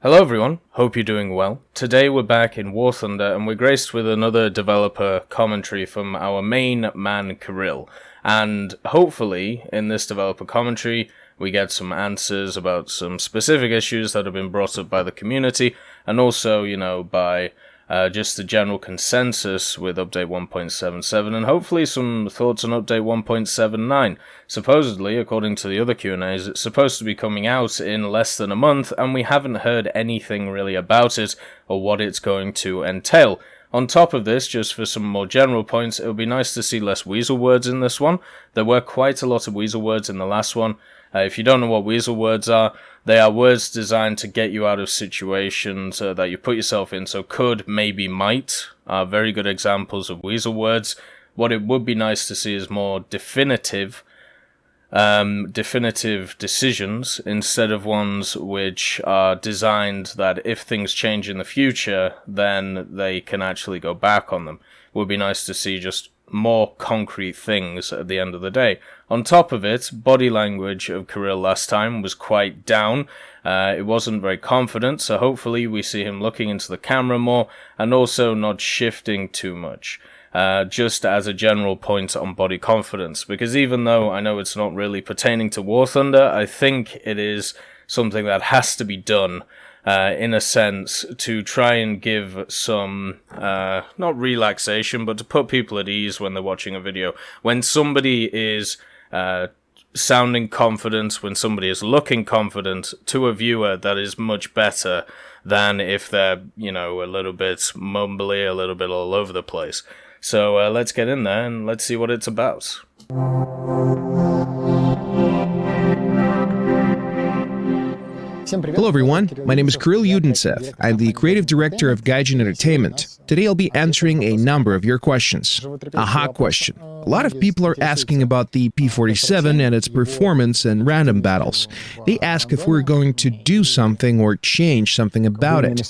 Hello everyone, hope you're doing well. Today we're back in War Thunder and we're graced with another developer commentary from our main man Kirill. And hopefully in this developer commentary we get some answers about some specific issues that have been brought up by the community and also, by just the general consensus with update 1.77 and hopefully some thoughts on update 1.79. Supposedly, according to the other Q&As, it's supposed to be coming out in less than a month and we haven't heard anything really about it or what it's going to entail. On top of this, just for some more general points, it would be nice to see less weasel words in this one. There were quite a lot of weasel words in the last one. If you don't know what weasel words are, they are words designed to get you out of situations that you put yourself in. So could, maybe, might are very good examples of weasel words. What it would be nice to see is more definitive decisions instead of ones which are designed that if things change in the future, then they can actually go back on them. It would be nice to see just more concrete things at the end of the day. On top of it, body language of Kirill last time was quite down. It wasn't very confident, so hopefully we see him looking into the camera more and also not shifting too much. Just as a general point on body confidence, because even though I know it's not really pertaining to War Thunder, I think it is something that has to be done in a sense to try and give some, not relaxation, but to put people at ease when they're watching a video. When somebody is sounding confident, when somebody is looking confident to a viewer, that is much better than if they're, a little bit mumbly, a little bit all over the place. So let's get in there and let's see what it's about. Hello everyone, my name is Kirill. I'm the creative director of Gaijin Entertainment. Today I'll be answering a number of your questions. Aha question. A lot of people are asking about the P47 and its performance in random battles. They ask if we're going to do something or change something about it.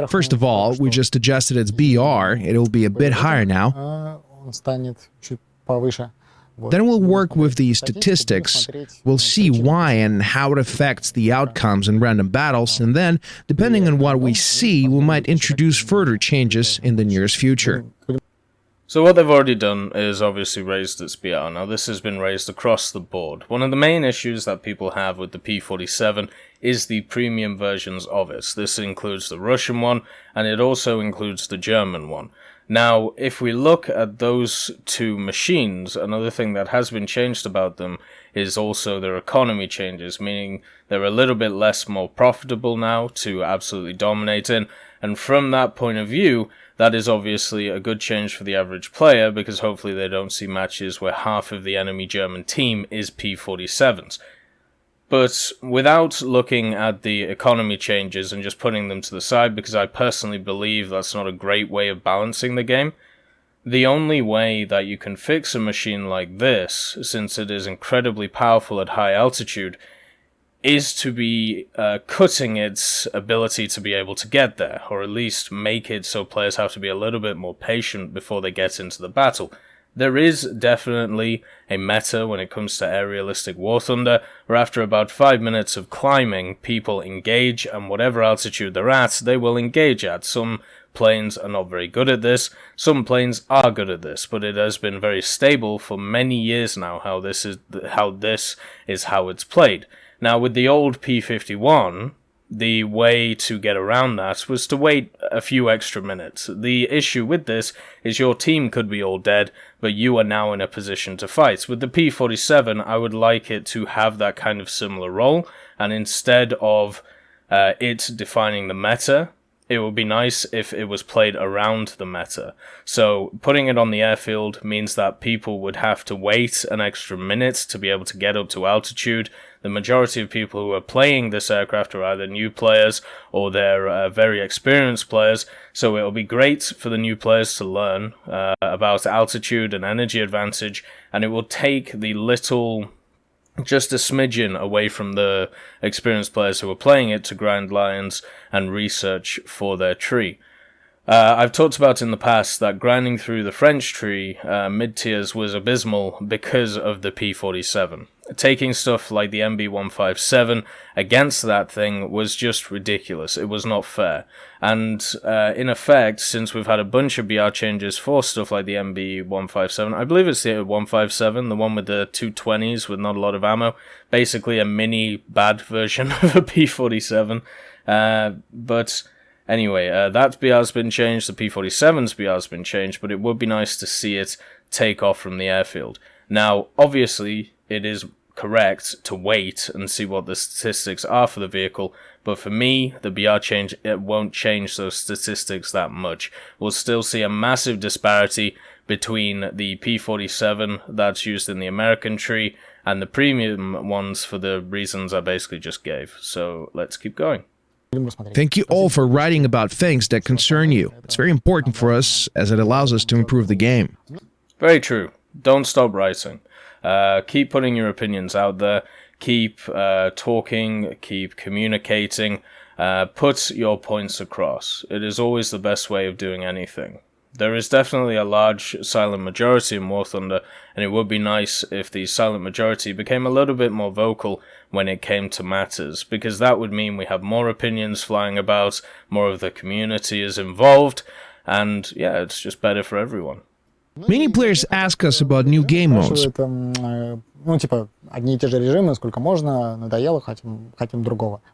First of all, we just adjusted its BR, it'll be a bit higher now. Then we'll work with the statistics, we'll see why and how it affects the outcomes in random battles, and then, depending on what we see, we might introduce further changes in the nearest future. So what they've already done is obviously raised its BR. Now this has been raised across the board. One of the main issues that people have with the P47 is the premium versions of it. This includes the Russian one, and it also includes the German one. Now, if we look at those two machines, another thing that has been changed about them is also their economy changes, meaning they're a little bit more profitable now to absolutely dominate in, and from that point of view, that is obviously a good change for the average player, because hopefully they don't see matches where half of the enemy German team is P47s. But without looking at the economy changes and just putting them to the side, because I personally believe that's not a great way of balancing the game, the only way that you can fix a machine like this, since it is incredibly powerful at high altitude, is to be cutting its ability to be able to get there, or at least make it so players have to be a little bit more patient before they get into the battle. There is definitely a meta when it comes to aerialistic War Thunder, where after about 5 minutes of climbing, people engage, and whatever altitude they're at, they will engage at. Some planes are not very good at this, some planes are good at this, but it has been very stable for many years now how this is how it's played. Now with the old P51, the way to get around that was to wait a few extra minutes. The issue with this is your team could be all dead, but you are now in a position to fight. With the P47, I would like it to have that kind of similar role, and instead of it defining the meta, it would be nice if it was played around the meta. So putting it on the airfield means that people would have to wait an extra minute to be able to get up to altitude. The majority of people who are playing this aircraft are either new players or they're very experienced players, so it'll be great for the new players to learn about altitude and energy advantage, and it will take the just a smidgen away from the experienced players who are playing it to grind lions and research for their tree. I've talked about in the past that grinding through the French tree mid-tiers was abysmal because of the P47. Taking stuff like the MB157 against that thing was just ridiculous. It was not fair. And in effect, since we've had a bunch of BR changes for stuff like the MB157, I believe it's the 157, the one with the 220s with not a lot of ammo, basically a mini bad version of a P47. But anyway, that BR's been changed, the P47's BR's been changed, but it would be nice to see it take off from the airfield. Now, obviously, it is correct to wait and see what the statistics are for the vehicle, but for me, the BR change, it won't change those statistics that much. We'll still see a massive disparity between the P47 that's used in the American tree and the premium ones for the reasons I basically just gave. So let's keep going. Thank you all for writing about things that concern you. It's very important for us as it allows us to improve the game. Very true. Don't stop writing. Keep putting your opinions out there. Keep talking. Keep communicating. Put your points across. It is always the best way of doing anything. There is definitely a large silent majority in War Thunder, and it would be nice if the silent majority became a little bit more vocal when it came to matters, because that would mean we have more opinions flying about, more of the community is involved, and yeah, it's just better for everyone. Many players ask us about new game modes.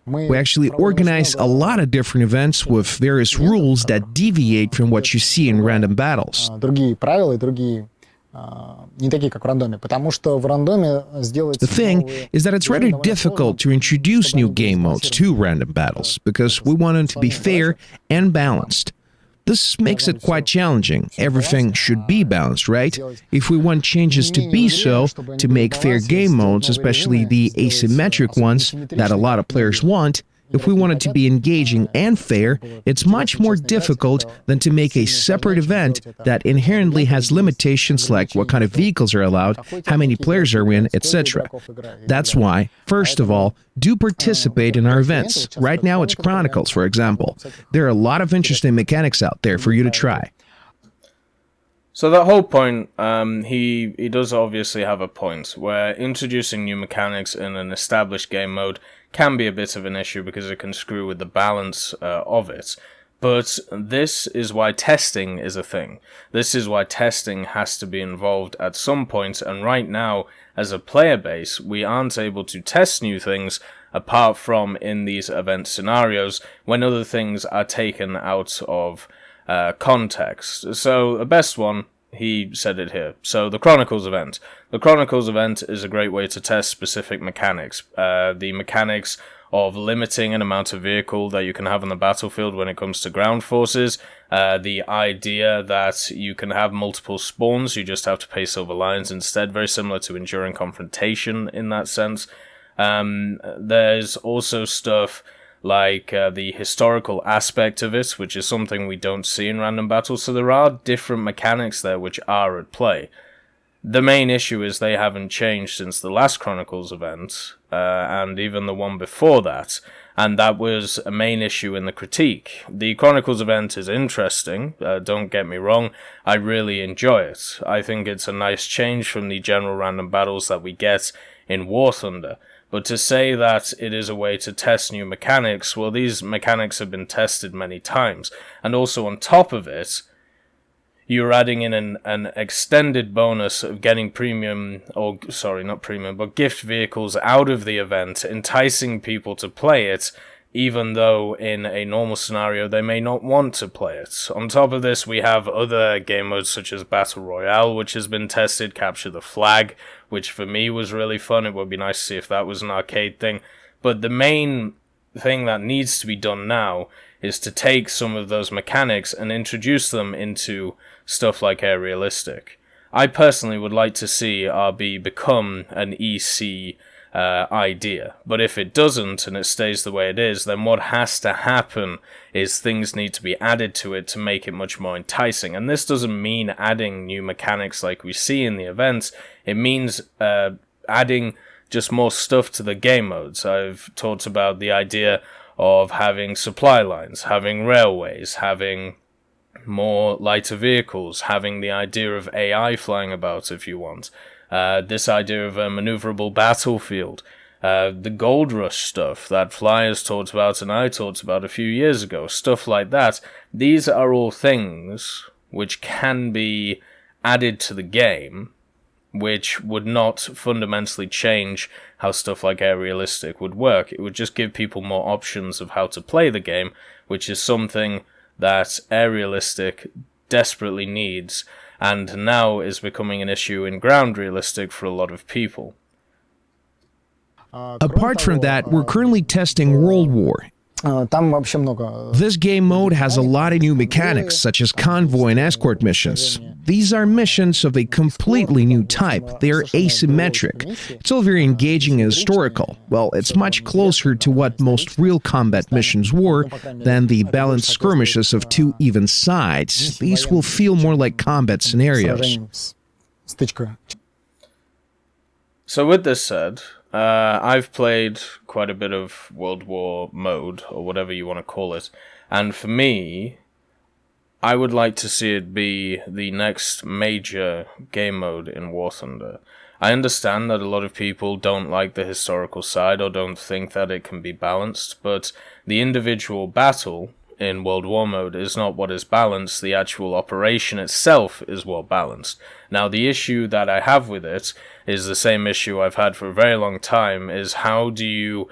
We actually organize a lot of different events with various rules that deviate from what you see in random battles. The thing is that it's rather difficult to introduce new game modes to random battles, because we want them to be fair and balanced. This makes it quite challenging. Everything should be balanced, right? If we want changes to be so, to make fair game modes, especially the asymmetric ones that a lot of players want, if we want it to be engaging and fair, it's much more difficult than to make a separate event that inherently has limitations like what kind of vehicles are allowed, how many players are in, etc. That's why, first of all, do participate in our events. Right now it's Chronicles, for example. There are a lot of interesting mechanics out there for you to try. So that whole point, he does obviously have a point, where introducing new mechanics in an established game mode can be a bit of an issue because it can screw with the balance of it. But this is why testing is a thing. This is why testing has to be involved at some point, and right now, as a player base, we aren't able to test new things apart from in these event scenarios when other things are taken out of context. So the best one, he said it here. So the Chronicles event. The Chronicles event is a great way to test specific mechanics. The mechanics of limiting an amount of vehicle that you can have on the battlefield when it comes to ground forces. The idea that you can have multiple spawns, you just have to pay silver lions instead. Very similar to Enduring Confrontation in that sense. There's also stuff like the historical aspect of it, which is something we don't see in random battles, so there are different mechanics there which are at play. The main issue is they haven't changed since the last Chronicles event, and even the one before that, and that was a main issue in the critique. The Chronicles event is interesting, don't get me wrong, I really enjoy it. I think it's a nice change from the general random battles that we get in War Thunder. But to say that it is a way to test new mechanics, well, these mechanics have been tested many times. And also on top of it, you're adding in an extended bonus of getting premium, or sorry, not premium, but gift vehicles out of the event, enticing people to play it, even though in a normal scenario they may not want to play it. On top of this, we have other game modes such as Battle Royale, which has been tested, Capture the Flag, which for me was really fun. It would be nice to see if that was an arcade thing. But the main thing that needs to be done now is to take some of those mechanics and introduce them into stuff like Air Realistic. I personally would like to see RB become an EC idea, but if it doesn't and it stays the way it is, then what has to happen is things need to be added to it to make it much more enticing. And this doesn't mean adding new mechanics like we see in the events, it means adding just more stuff to the game modes. I've talked about the idea of having supply lines, having railways, having more lighter vehicles, having the idea of AI flying about if you want, this idea of a maneuverable battlefield, the gold rush stuff that Flyers talked about and I talked about a few years ago, stuff like that. These are all things which can be added to the game, which would not fundamentally change how stuff like Aerialistic would work. It would just give people more options of how to play the game, which is something that Aerialistic desperately needs, and now is becoming an issue in ground realistic for a lot of people. Apart from that, we're currently testing World War. This game mode has a lot of new mechanics, such as convoy and escort missions. These are missions of a completely new type. They are asymmetric. It's all very engaging and historical. Well, it's much closer to what most real combat missions were than the balanced skirmishes of two even sides. These will feel more like combat scenarios. So with this said, I've played quite a bit of World War mode, or whatever you want to call it, and for me, I would like to see it be the next major game mode in War Thunder. I understand that a lot of people don't like the historical side, or don't think that it can be balanced, but the individual battle in World War mode is not what is balanced. The actual operation itself is what balanced. Now, the issue that I have with it is the same issue I've had for a very long time, is how do you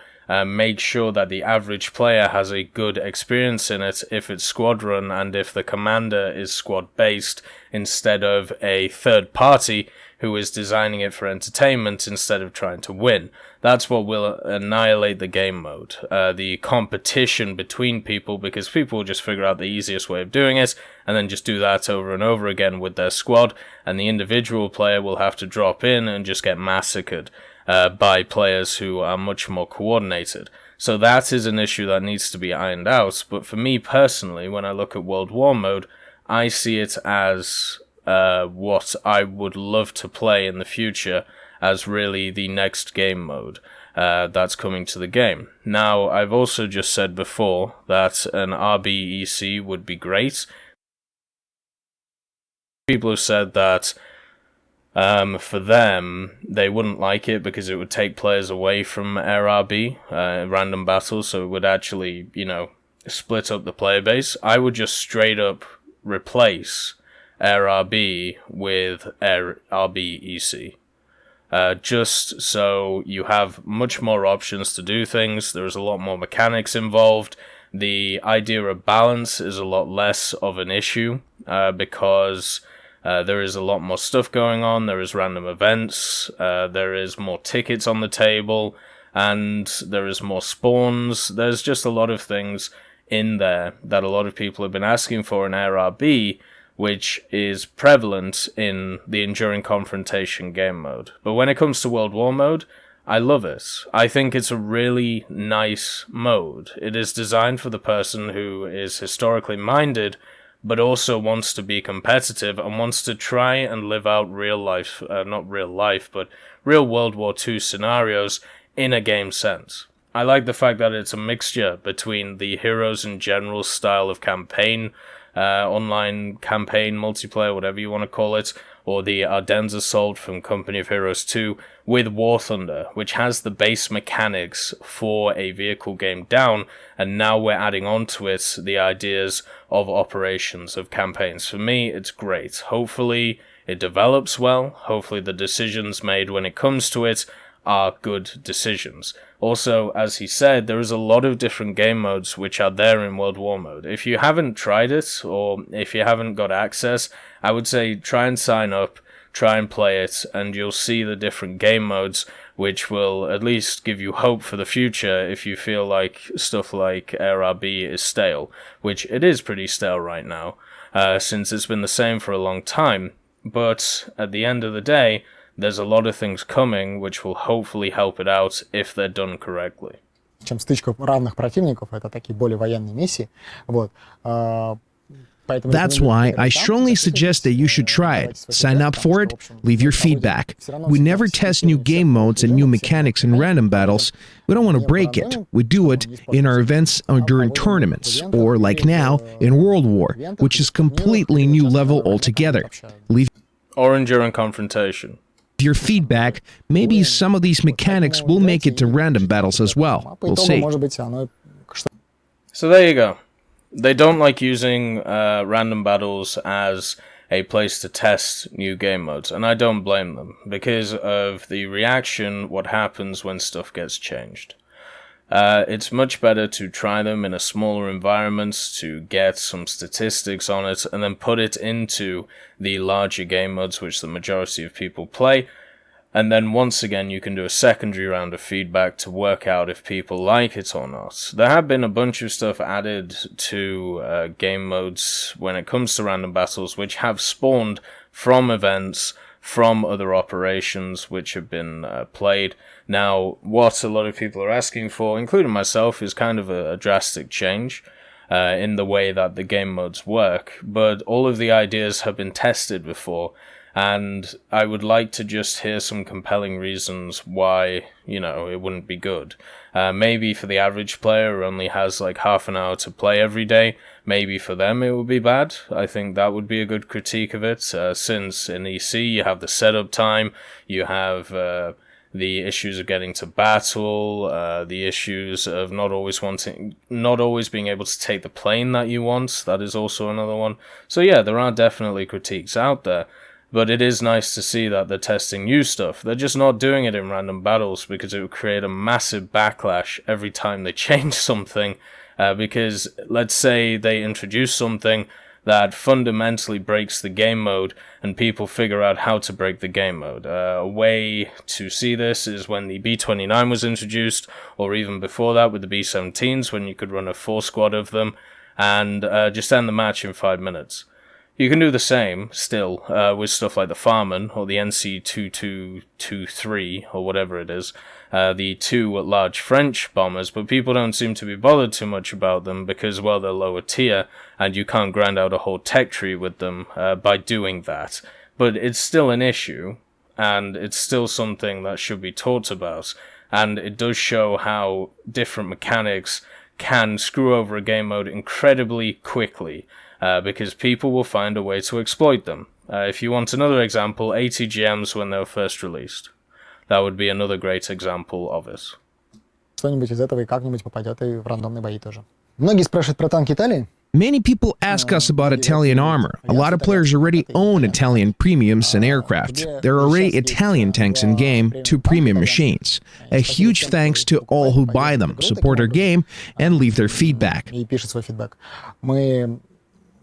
make sure that the average player has a good experience in it if it's squadron and if the commander is squad based instead of a third party who is designing it for entertainment instead of trying to win. That's what will annihilate the game mode, the competition between people, because people will just figure out the easiest way of doing it and then just do that over and over again with their squad, and the individual player will have to drop in and just get massacred by players who are much more coordinated. So that is an issue that needs to be ironed out, but for me personally, when I look at World War mode, I see it as what I would love to play in the future as really the next game mode that's coming to the game. Now, I've also just said before that an RBEC would be great. People have said that for them, they wouldn't like it because it would take players away from AirRB, random battles, so it would actually, split up the player base. I would just straight up replace AirRB with RBEC. Just so you have much more options to do things. There's a lot more mechanics involved. The idea of balance is a lot less of an issue because there is a lot more stuff going on. There is random events. There is more tickets on the table, and there is more spawns. There's just a lot of things in there that a lot of people have been asking for in AirRB, which is prevalent in the Enduring Confrontation game mode. But when it comes to World War mode, I love it. I think it's a really nice mode. It is designed for the person who is historically minded, but also wants to be competitive and wants to try and live out real life, not real life, but real World War II scenarios in a game sense. I like the fact that it's a mixture between the Heroes and Generals style of campaign, online campaign, multiplayer, whatever you want to call it, or the Ardennes Assault from Company of Heroes 2, with War Thunder, which has the base mechanics for a vehicle game down, and now we're adding on to it the ideas of operations, of campaigns. For me, it's great. Hopefully it develops well. Hopefully the decisions made when it comes to it are good decisions. Also, as he said, there is a lot of different game modes which are there in World War mode. If you haven't tried it, or if you haven't got access, I would say try and sign up, try and play it, and you'll see the different game modes which will at least give you hope for the future if you feel like stuff like AirRB is stale, which it is pretty stale right now, since it's been the same for a long time. But at the end of the day, there's a lot of things coming which will hopefully help it out if they're done correctly. Чем стычка равных противников, это такие более военные миссии. Вот. That's why I strongly suggest that you should try it. Sign up for it, leave your feedback. We never test new game modes and new mechanics in random battles. We don't want to break it. We do it in our events or during tournaments, or like now, in World War, which is completely new level altogether. Leave Or during confrontation. your feedback. Maybe some of these mechanics will make it to random battles as well. We'll see. So there you go. They don't like using random battles as a place to test new game modes, and I don't blame them, because of the reaction, what happens when stuff gets changed. It's much better to try them in a smaller environment to get some statistics on it, and then put it into the larger game modes which the majority of people play. And then once again, you can do a secondary round of feedback to work out if people like it or not. There have been a bunch of stuff added to game modes when it comes to random battles, which have spawned from events, from other operations which have been played. Now, what a lot of people are asking for, including myself, is kind of a drastic change in the way that the game modes work. But all of the ideas have been tested before, and I would like to just hear some compelling reasons why, it wouldn't be good. Maybe for the average player who only has like half an hour to play every day, maybe for them it would be bad. I think that would be a good critique of it, since in EC you have the setup time, you have the issues of getting to battle, the issues of not always being able to take the plane that you want. That is also another one. So yeah, there are definitely critiques out there. But it is nice to see that they're testing new stuff. They're just not doing it in random battles because it would create a massive backlash every time they change something. Because let's say they introduce something that fundamentally breaks the game mode and people figure out how to break the game mode. A way to see this is when the B-29 was introduced, or even before that with the B-17s, when you could run a 4-squad of them and just end the match in 5 minutes. You can do the same, still, with stuff like the Farman, or the NC-2223, or whatever it is, the two large French bombers, but people don't seem to be bothered too much about them because, well, they're lower tier, and you can't grind out a whole tech tree with them by doing that. But it's still an issue, and it's still something that should be talked about, and it does show how different mechanics can screw over a game mode incredibly quickly. Because people will find a way to exploit them. If you want another example, ATGMs when they were first released. That would be another great example of it. Что-нибудь из этого и как-нибудь попадет и в рандомные бои тоже. Многие спрашивают про танки Италии. Many people ask us about Italian armor. A lot of players already own Italian premiums and aircraft. There are already Italian tanks in game, 2 premium machines. A huge thanks to all who buy them, support our game, and leave their feedback. И пишет свой фидбэк. Мы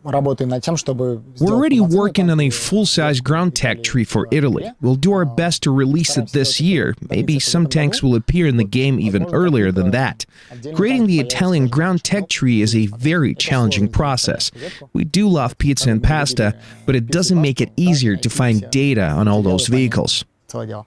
работаем над тем, чтобы... We're already working on a full-size ground tech tree for Italy. We'll do our best to release it this year. Maybe some tanks will appear in the game even earlier than that. Creating the Italian ground tech tree is a very challenging process. We do love pizza and pasta, but it doesn't make it easier to find data on all those vehicles. Целое дело.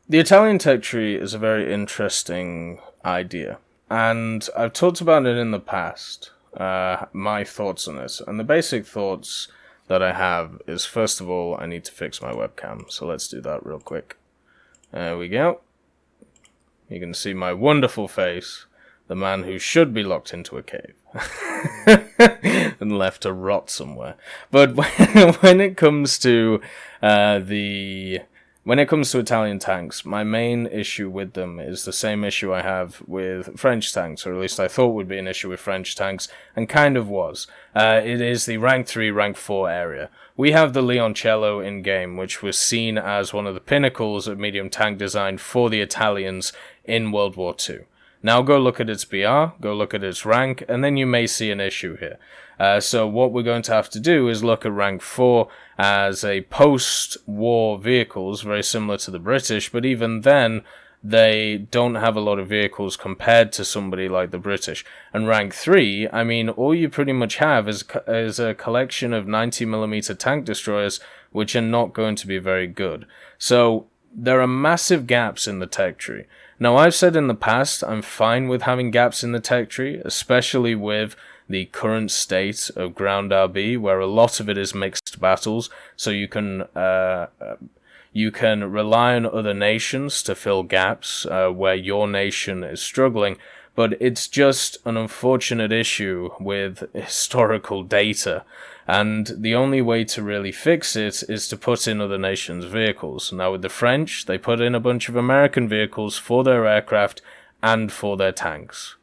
The Italian tech tree is a very interesting idea, and I've talked about it in the past. My thoughts on it, and the basic thoughts that I have is, first of all, I need to fix my webcam, so let's do that real quick. There we go. You can see my wonderful face, the man who should be locked into a cave and left to rot somewhere. But when it comes to Italian tanks, my main issue with them is the same issue I have with French tanks, or at least I thought would be an issue with French tanks, and kind of was. It is the rank 3, rank 4 area. We have the Leoncello in-game, which was seen as one of the pinnacles of medium tank design for the Italians in World War II. Now go look at its BR, go look at its rank, and then you may see an issue here. So what we're going to have to do is look at rank 4 as a post-war vehicles, very similar to the British, but even then, they don't have a lot of vehicles compared to somebody like the British. And rank 3, I mean, all you pretty much have is a collection of 90mm tank destroyers, which are not going to be very good. So there are massive gaps in the tech tree. Now, I've said in the past, I'm fine with having gaps in the tech tree, especially with the current state of ground RB, where a lot of it is mixed battles, so you can rely on other nations to fill gaps where your nation is struggling, but it's just an unfortunate issue with historical data, and the only way to really fix it is to put in other nations' vehicles. Now with the French, they put in a bunch of American vehicles for their aircraft and for their tanks.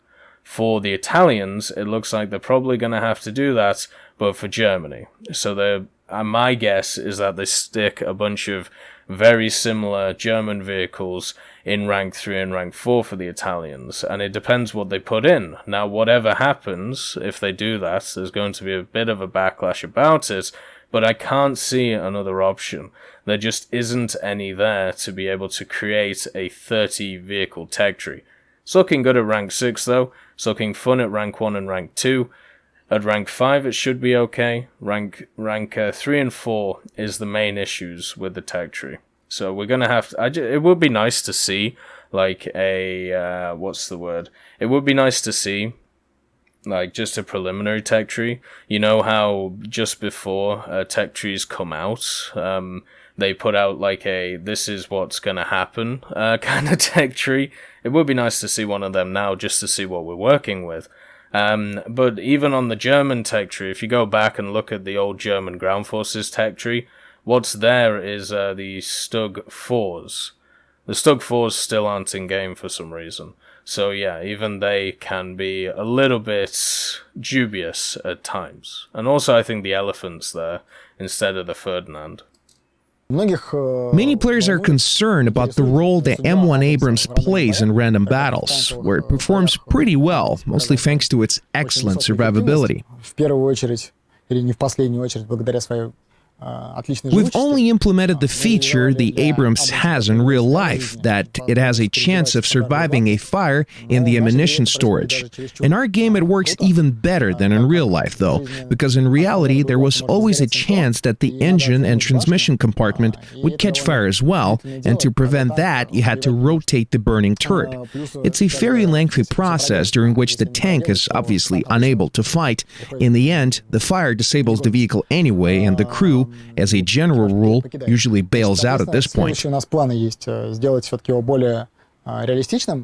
For the Italians, it looks like they're probably going to have to do that, but for Germany. So my guess is that they stick a bunch of very similar German vehicles in rank 3 and rank 4 for the Italians, and it depends what they put in. Now, whatever happens, if they do that, there's going to be a bit of a backlash about it, but I can't see another option. There just isn't any there to be able to create a 30 vehicle tech tree. It's looking good at rank 6 though, it's looking fun at rank 1 and rank 2. At rank 5 it should be okay. Rank 3 and 4 is the main issues with the tech tree. So we're gonna have to, it would be nice to see like a, it would be nice to see like just a preliminary tech tree. You know how just before tech trees come out, they put out like a this is what's gonna happen kind of tech tree. It would be nice to see one of them now just to see what we're working with. But even on the German tech tree, if you go back and look at the old German ground forces tech tree, what's there is the Stug 4s. The Stug 4s still aren't in game for some reason. So yeah, even they can be a little bit dubious at times. And also I think the Elephant's there instead of the Ferdinand. Many players are concerned about the role the M1 Abrams plays in random battles, where it performs pretty well, mostly thanks to its excellent survivability. We've only implemented the feature the Abrams has in real life, that it has a chance of surviving a fire in the ammunition storage. In our game it works even better than in real life though, because in reality there was always a chance that the engine and transmission compartment would catch fire as well, and to prevent that you had to rotate the burning turret. It's a very lengthy process during which the tank is obviously unable to fight. In the end, the fire disables the vehicle anyway, and the crew, as a general rule, usually bails out at this point. We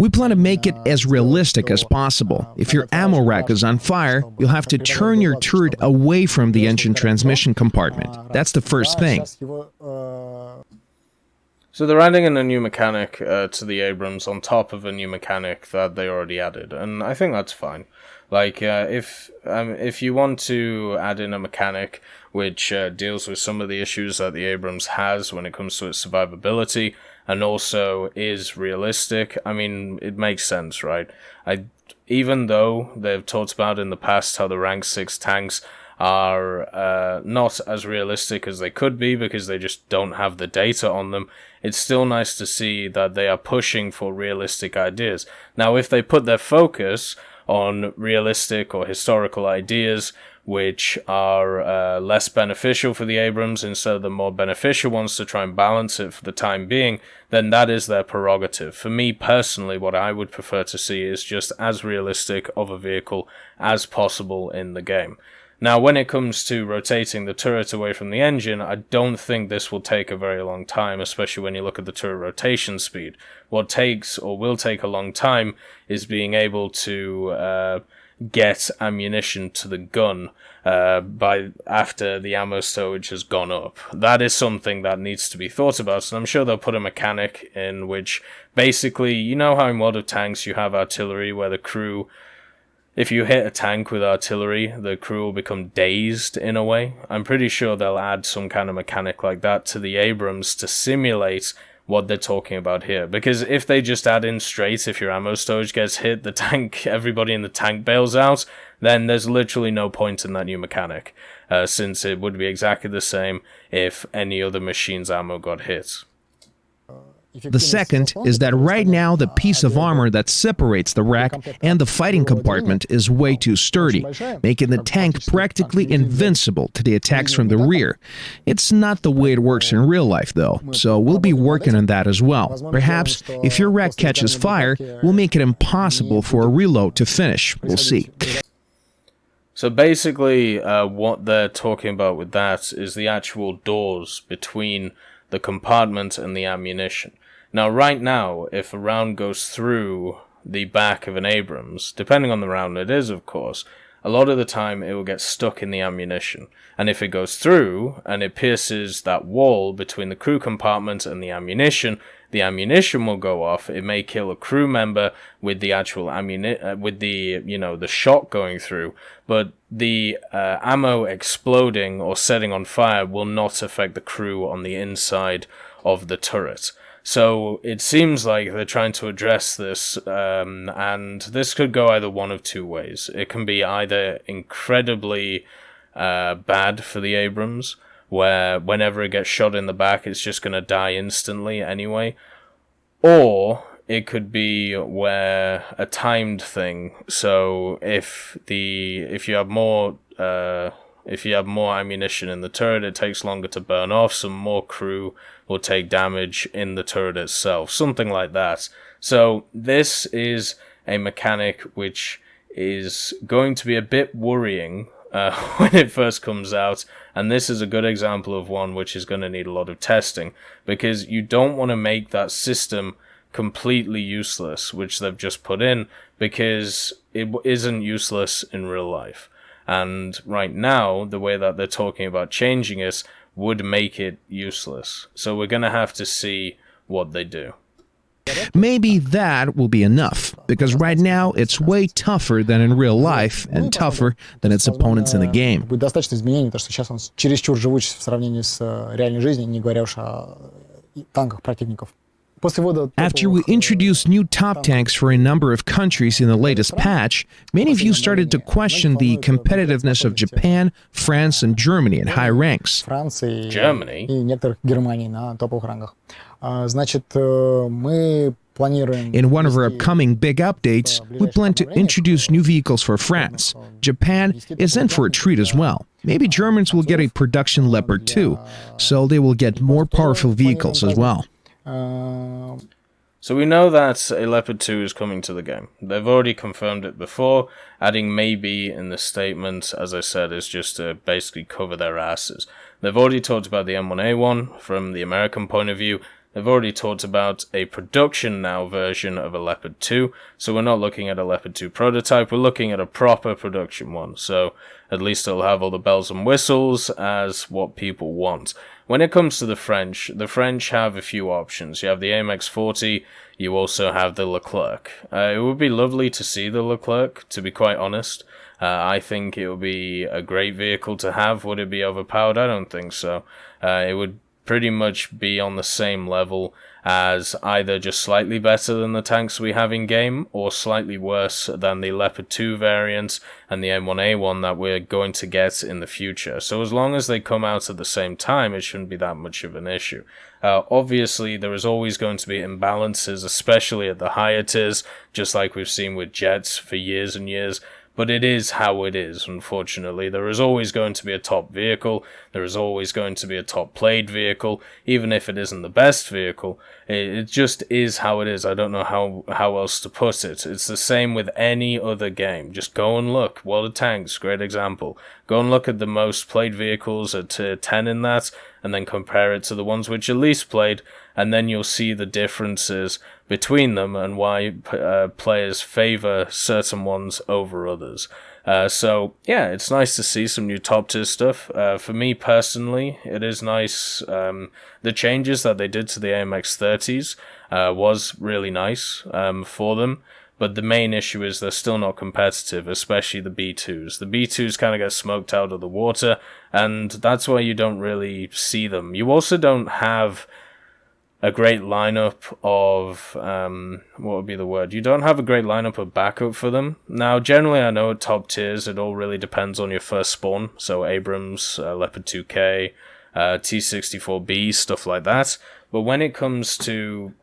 plan to make it as realistic as possible. If your ammo rack is on fire, you'll have to turn your turret away from the engine transmission compartment. That's the first thing. So they're adding in a new mechanic to the Abrams on top of a new mechanic that they already added, and I think that's fine. Like, if you want to add in a mechanic which deals with some of the issues that the Abrams has when it comes to its survivability, and also is realistic, I mean, it makes sense, right? Even though they've talked about in the past how the rank 6 tanks are not as realistic as they could be because they just don't have the data on them, it's still nice to see that they are pushing for realistic ideas. Now, if they put their focus on realistic or historical ideas which are less beneficial for the Abrams instead of the more beneficial ones to try and balance it for the time being, then that is their prerogative. For me personally, what I would prefer to see is just as realistic of a vehicle as possible in the game. Now, when it comes to rotating the turret away from the engine, I don't think this will take a very long time, especially when you look at the turret rotation speed. What takes, or will take a long time, is being able to get ammunition to the gun after the ammo stowage has gone up. That is something that needs to be thought about, and I'm sure they'll put a mechanic in which, basically, you know how in World of Tanks you have artillery where the crew, if you hit a tank with artillery, the crew will become dazed in a way. I'm pretty sure they'll add some kind of mechanic like that to the Abrams to simulate what they're talking about here. Because if they just add in straight, if your ammo storage gets hit, the tank, everybody in the tank bails out, then there's literally no point in that new mechanic, since it would be exactly the same if any other machine's ammo got hit. The second is that right now the piece of armor that separates the rack and the fighting compartment is way too sturdy, making the tank practically invincible to the attacks from the rear. It's not the way it works in real life though, so we'll be working on that as well. Perhaps if your rack catches fire, we'll make it impossible for a reload to finish. We'll see. So basically, what they're talking about with that is the actual doors between the compartment and the ammunition. Now, right now, if a round goes through the back of an Abrams, depending on the round it is, of course, a lot of the time it will get stuck in the ammunition. And if it goes through and it pierces that wall between the crew compartment and the ammunition will go off. It may kill a crew member with the actual with the, the shot going through, but the ammo exploding or setting on fire will not affect the crew on the inside of the turret. So it seems like they're trying to address this, and this could go either one of two ways. It can be either incredibly bad for the Abrams, where whenever it gets shot in the back, it's just going to die instantly anyway. Or it could be where a timed thing. So if you have more ammunition in the turret, it takes longer to burn off. Some more crew will take damage in the turret itself, something like that. So this is a mechanic which is going to be a bit worrying when it first comes out, and this is a good example of one which is going to need a lot of testing, because you don't want to make that system completely useless, which they've just put in, because it isn't useless in real life. And right now, the way that they're talking about changing it would make it useless. So we're going to have to see what they do. Maybe that will be enough, because right now it's way tougher than in real life and tougher than its opponents in the game. Будет достаточно изменений, потому что сейчас он чересчур живуч в сравнении с реальной жизнью, не говоря уж о танках противников. After we introduced new top tanks for a number of countries in the latest patch, many of you started to question the competitiveness of Japan, France, and Germany in high ranks. Germany? И некоторых Германии на топовых рангах. Значит, мы планируем... In one of our upcoming big updates, we plan to introduce new vehicles for France. Japan is in for a treat as well. Maybe Germans will get a production Leopard too, so they will get more powerful vehicles as well. So we know that a Leopard 2 is coming to the game. They've already confirmed it before. Adding maybe in the statement, as I said, is just to basically cover their asses. They've already talked about the M1A1 from the American point of view. They've already talked about a production now version of a Leopard 2. So we're not looking at a Leopard 2 prototype. We're looking at a proper production one. So at least it'll have all the bells and whistles as what people want. When it comes to the French have a few options. You have the AMX-40, you also have the Leclerc. It would be lovely to see the Leclerc, to be quite honest. I think it would be a great vehicle to have. Would it be overpowered? I don't think so. It would pretty much be on the same level as either just slightly better than the tanks we have in game, or slightly worse than the Leopard 2 variant and the M1A1 that we're going to get in the future. So as long as they come out at the same time, it shouldn't be that much of an issue. Obviously, there is always going to be imbalances, especially at the higher tiers, just like we've seen with jets for years and years. But it is how it is, unfortunately. There is always going to be a top vehicle. There is always going to be a top played vehicle. Even if it isn't the best vehicle, it just is how it is. I don't know how else to put it. It's the same with any other game. Just go and look. World of Tanks, great example. Go and look at the most played vehicles at tier 10 in that, and then compare it to the ones which are least played, and then you'll see the differences between them and why players favor certain ones over others. So yeah, it's nice to see some new top tier stuff. For me personally, it is nice. The changes that they did to the AMX-30s was really nice for them. But the main issue is they're still not competitive, especially the B2s. The B2s kind of get smoked out of the water, and that's why you don't really see them. You also don't have a great lineup of, what would be the word? You don't have a great lineup of backup for them. Now, generally, I know at top tiers, it all really depends on your first spawn. So Abrams, Leopard 2K, T64B, stuff like that. But when it comes to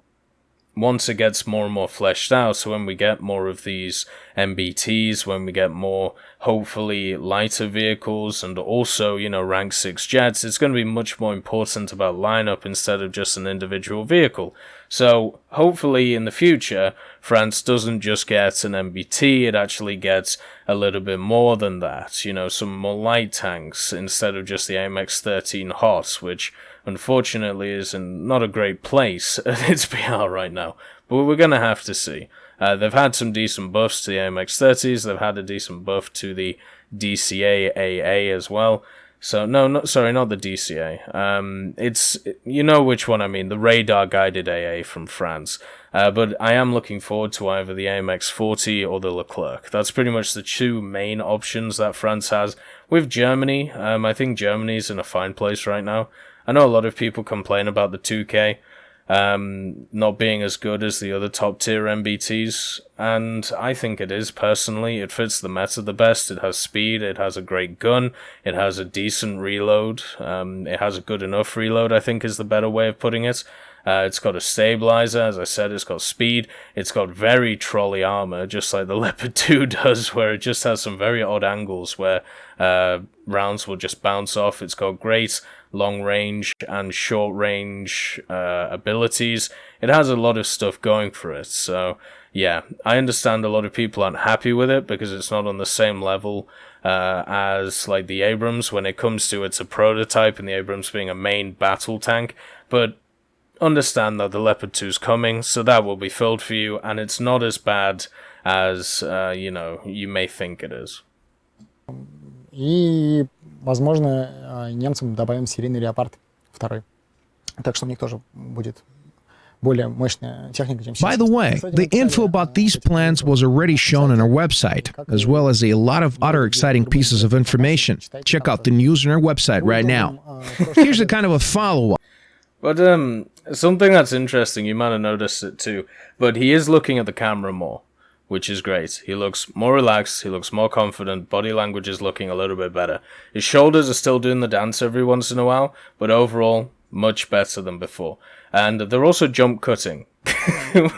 once it gets more and more fleshed out, so when we get more of these MBTs, when we get more, hopefully, lighter vehicles, and also, rank 6 jets, it's going to be much more important about lineup instead of just an individual vehicle. So, hopefully, in the future, France doesn't just get an MBT, it actually gets a little bit more than that. Some more light tanks, instead of just the AMX-13 HOT, which unfortunately is in not a great place at its PR right now, but we're going to have to see. They've had some decent buffs to the AMX-30s, they've had a decent buff to the DCA AA as well. So, not the DCA. It's, which one I mean, the radar-guided AA from France. But I am looking forward to either the AMX-40 or the Leclerc. That's pretty much the two main options that France has. With Germany, I think Germany's in a fine place right now. I know a lot of people complain about the 2K not being as good as the other top tier MBTs, and I think it is personally. It fits the meta the best. It has speed, it has a great gun, it has a decent reload, it has a good enough reload, I think is the better way of putting it. It's got a stabilizer, as I said, it's got speed, it's got very trolley armor, just like the Leopard 2 does, where it just has some very odd angles where rounds will just bounce off. It's got great long range and short range abilities. It has a lot of stuff going for it, so yeah, I understand a lot of people aren't happy with it because it's not on the same level as like the Abrams when it comes to it's a prototype and the Abrams being a main battle tank, but understand that the Leopard 2 is coming, so that will be filled for you, and it's not as bad as, you may think it is. И, возможно, немцам добавим серийный Leopard 2. Так что у них тоже будет более мощная техника, чем сейчас. By the way, the info about these plans was already shown on our website, as well as a lot of other exciting pieces of information. Check out the news on our website right now. Here's a kind of a follow-up. But something that's interesting, you might have noticed it too, but he is looking at the camera more, which is great. He looks more relaxed, he looks more confident, body language is looking a little bit better. His shoulders are still doing the dance every once in a while, but overall, much better than before. And they're also jump cutting,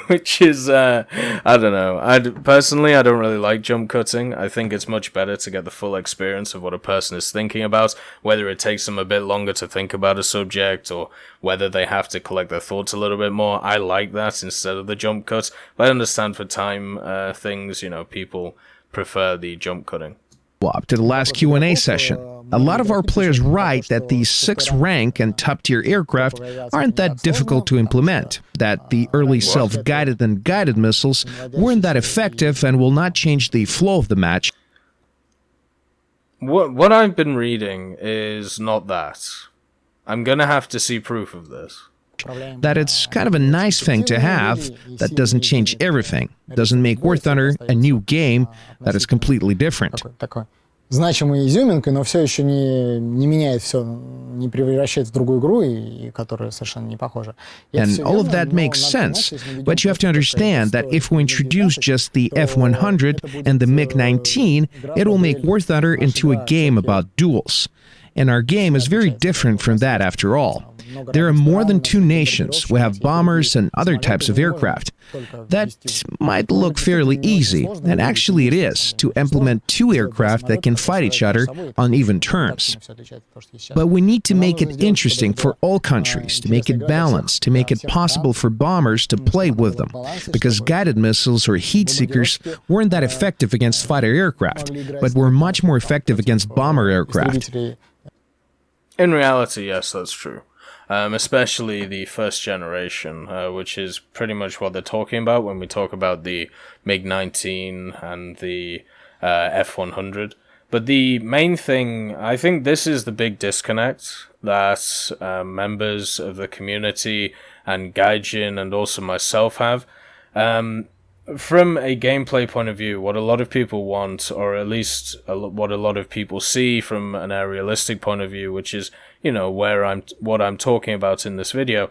which is, I don't know. Personally, I don't really like jump cutting. I think it's much better to get the full experience of what a person is thinking about, whether it takes them a bit longer to think about a subject or whether they have to collect their thoughts a little bit more. I like that instead of the jump cuts, but I understand for time things, people prefer the jump cutting. Up to the last Q&A session. A lot of our players write that these 6th rank and top-tier aircraft aren't that difficult to implement, that the early self-guided and guided missiles weren't that effective and will not change the flow of the match. What I've been reading is not that. I'm gonna have to see proof of this. That it's kind of a nice thing to have, that doesn't change everything, doesn't make War Thunder a new game, that is completely different. Значимой изюминкой, но все еще не меняет все, не превращает в другую игру, и которая совершенно не похожа. And all of that makes sense, but you have to understand that if we introduce just the F-100 and the MiG-19, it will make War Thunder into a game about duels. And our game is very different from that after all. There are more than 2 nations. We have bombers and other types of aircraft. That might look fairly easy, and actually it is, to implement 2 aircraft that can fight each other on even terms. But we need to make it interesting for all countries, to make it balanced, to make it possible for bombers to play with them, because guided missiles or heat seekers weren't that effective against fighter aircraft, but were much more effective against bomber aircraft. In reality, yes, that's true. Especially the first generation, which is pretty much what they're talking about when we talk about the MiG-19 and the F-100. But the main thing, I think this is the big disconnect that members of the community and Gaijin and also myself have. From a gameplay point of view, what a lot of people want, or at least what a lot of people see from an aerialistic point of view, which is, what I'm talking about in this video,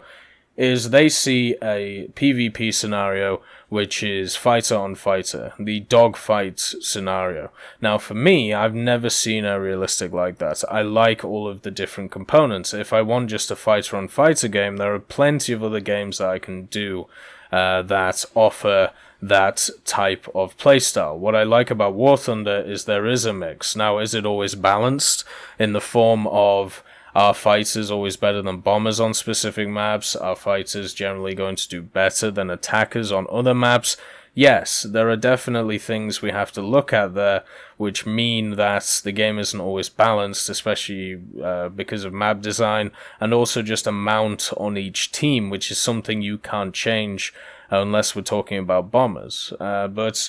is they see a PvP scenario which is fighter on fighter, the dogfight scenario. Now for me, I've never seen a realistic like that. I like all of the different components. If I want just a fighter on fighter game, there are plenty of other games that I can do that offer that type of playstyle. What I like about War Thunder is there is a mix. Now, is it always balanced in the form of are fighters always better than bombers on specific maps? Are fighters generally going to do better than attackers on other maps? Yes, there are definitely things we have to look at there, which mean that the game isn't always balanced, especially because of map design, and also just amount on each team, which is something you can't change unless we're talking about bombers. But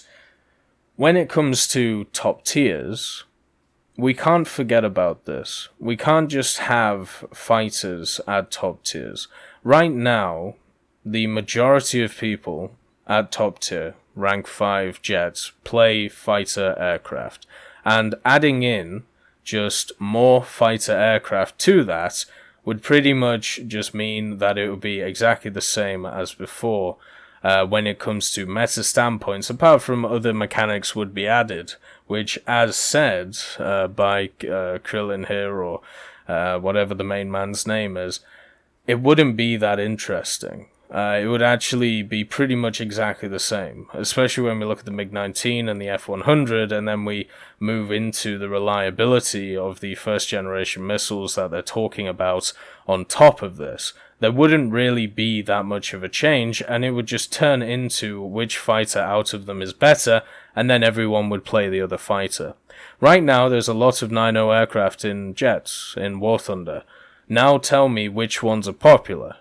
when it comes to top tiers, we can't forget about this. We can't just have fighters at top tiers. Right now, the majority of people at top tier, rank 5 jets, play fighter aircraft. And adding in just more fighter aircraft to that would pretty much just mean that it would be exactly the same as before when it comes to meta standpoints, apart from other mechanics would be added, which, as said by Kirill here, or whatever the main man's name is, it wouldn't be that interesting. It would actually be pretty much exactly the same, especially when we look at the MiG-19 and the F-100, and then we move into the reliability of the first-generation missiles that they're talking about on top of this. There wouldn't really be that much of a change, and it would just turn into which fighter out of them is better, and then everyone would play the other fighter. Right now, there's a lot of 9.0 aircraft in jets, in War Thunder. Now tell me which ones are popular.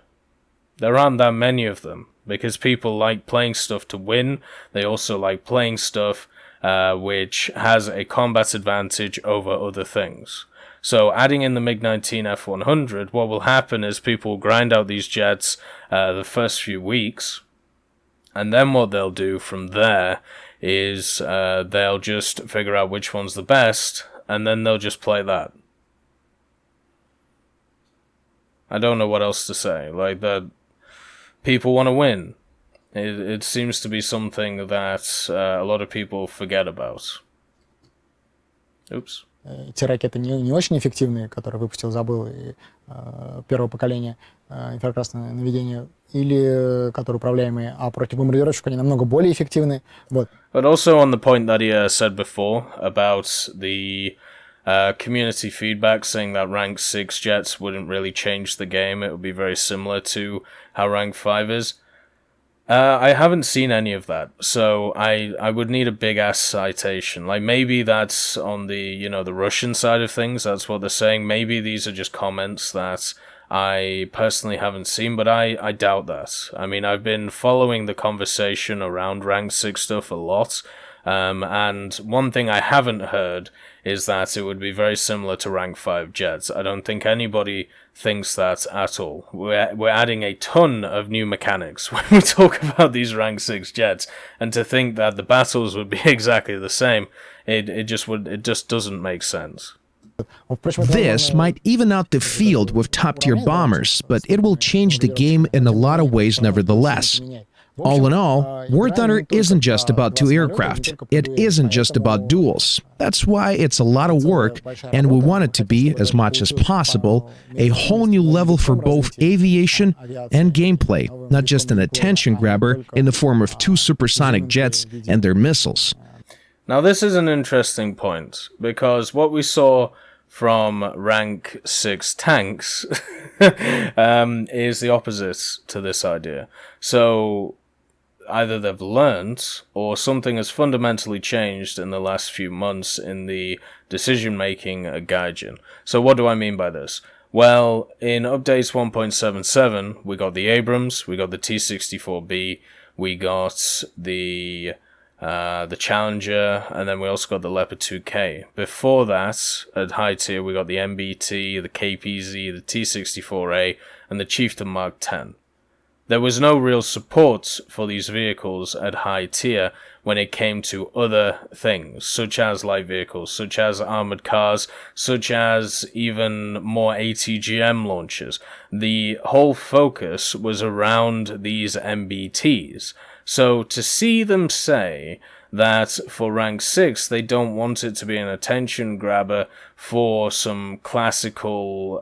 There aren't that many of them, because people like playing stuff to win. They also like playing stuff which has a combat advantage over other things. So adding in the MiG-19 F-100, what will happen is people will grind out these jets the first few weeks, and then what they'll do from there is they'll just figure out which one's the best, and then they'll just play that. I don't know what else to say. Like, that people want to win. It seems to be something that a lot of people forget about. Oops. Те ракеты не очень эффективные, которые выпустил, забыл, первого поколения инфракрасное наведение, или которые управляемые, а против бомбардировщиков они намного более эффективны. Вот. But also on the point that he said before about the community feedback saying that rank 6 jets wouldn't really change the game, it would be very similar to how rank 5 is. I haven't seen any of that, so I would need a big-ass citation. Like, maybe that's on the, the Russian side of things, that's what they're saying. Maybe these are just comments that I personally haven't seen, but I doubt that. I mean, I've been following the conversation around rank 6 stuff a lot, and one thing I haven't heard is that it would be very similar to rank 5 jets. I don't think anybody thinks that at all. We're adding a ton of new mechanics when we talk about these rank 6 jets, and to think that the battles would be exactly the same, it just doesn't make sense. This might even out the field with top-tier bombers, but it will change the game in a lot of ways nevertheless. All in all, War Thunder isn't just about 2 aircraft. It isn't just about duels. That's why it's a lot of work, and we want it to be, as much as possible, a whole new level for both aviation and gameplay, not just an attention grabber in the form of 2 supersonic jets and their missiles. Now this is an interesting point, because what we saw from rank 6 tanks is the opposite to this idea. So either they've learned, or something has fundamentally changed in the last few months in the decision-making at Gaijin. So what do I mean by this? Well, in updates 1.77, we got the Abrams, we got the T-64B, we got the Challenger, and then we also got the Leopard 2K. Before that, at high tier, we got the MBT, the KPZ, the T-64A, and the Chieftain Mark 10. There was no real support for these vehicles at high tier when it came to other things, such as light vehicles, such as armored cars, such as even more ATGM launchers. The whole focus was around these MBTs. So to see them say that for rank 6 they don't want it to be an attention grabber for some classical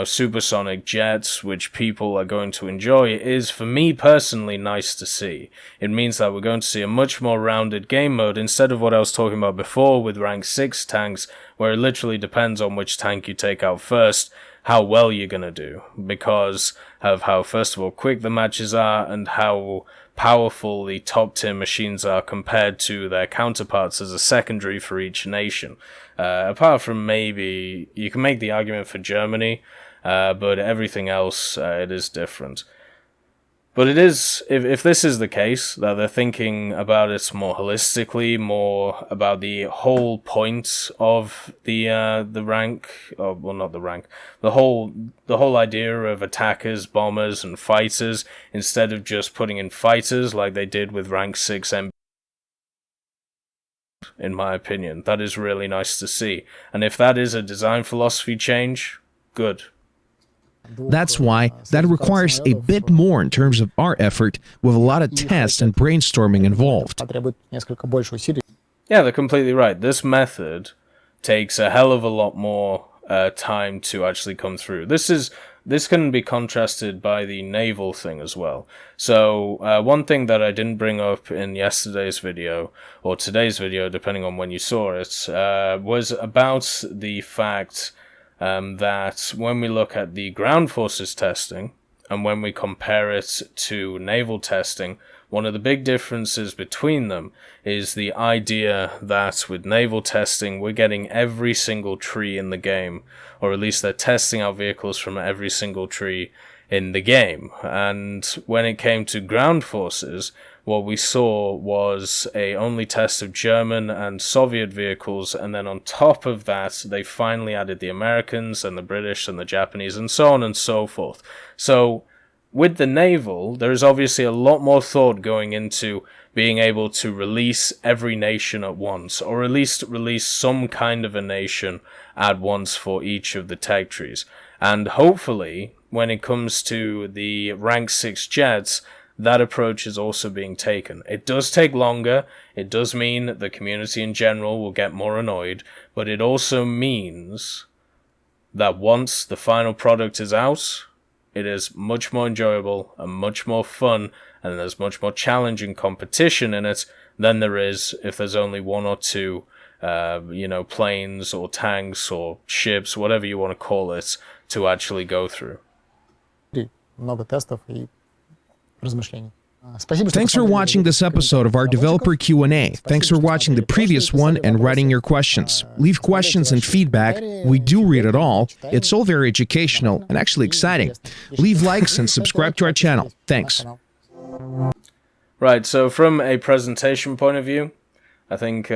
supersonic jets, which people are going to enjoy, is, for me personally, nice to see. It means that we're going to see a much more rounded game mode instead of what I was talking about before with rank 6 tanks, where it literally depends on which tank you take out first, how well you're going to do, because of how, first of all, quick the matches are and how powerful the top tier machines are compared to their counterparts as a secondary for each nation. Apart from maybe, you can make the argument for Germany, but everything else, it is different. But it is, if this is the case, that they're thinking about it more holistically, more about the whole point of the rank, or, well, not the rank, the whole idea of attackers, bombers, and fighters, instead of just putting in fighters like they did with rank 6 MB, in my opinion. That is really nice to see. And if that is a design philosophy change, good. That's why that requires a bit more in terms of our effort, with a lot of tests and brainstorming involved. Yeah, they're completely right. This method takes a hell of a lot more time to actually come through. This can be contrasted by the naval thing as well. So one thing that I didn't bring up in yesterday's video, or today's video, depending on when you saw it, was about the fact that when we look at the ground forces testing, and when we compare it to naval testing, one of the big differences between them is the idea that with naval testing, we're getting every single tree in the game, or at least they're testing out vehicles from every single tree in the game. And when it came to ground forces, what we saw was a only test of German and Soviet vehicles, and then on top of that, they finally added the Americans and the British and the Japanese and so on and so forth. So with the naval, there is obviously a lot more thought going into being able to release every nation at once, or at least release some kind of a nation at once for each of the tech trees. And hopefully, when it comes to the rank 6 jets, that approach is also being taken. It does take longer, it does mean that the community in general will get more annoyed, but it also means that once the final product is out, it is much more enjoyable and much more fun, and there's much more challenging competition in it than there is if there's only one or two, planes or tanks or ships, whatever you want to call it, to actually go through. Много тестов и размышлений. Thanks for watching this episode of our developer Q&A. Thanks for watching the previous one and writing your questions. Leave questions and feedback. We do read it all. It's all very educational and actually exciting. Leave likes and subscribe to our channel. Thanks. Right, so from a presentation point of view, I think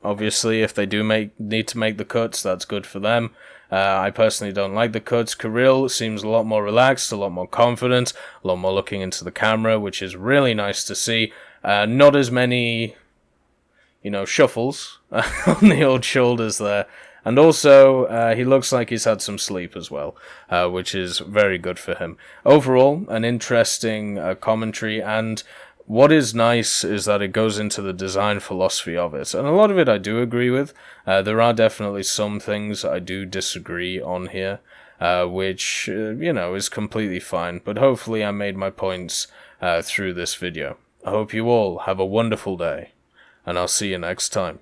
obviously if they do need to make the cuts, that's good for them. I personally don't like the cuts. Kirill seems a lot more relaxed, a lot more confident, a lot more looking into the camera, which is really nice to see. Not as many, shuffles on the old shoulders there. And also, he looks like he's had some sleep as well, which is very good for him. Overall, an interesting commentary, and what is nice is that it goes into the design philosophy of it. And a lot of it I do agree with. There are definitely some things I do disagree on here, which, is completely fine. But hopefully I made my points through this video. I hope you all have a wonderful day, and I'll see you next time.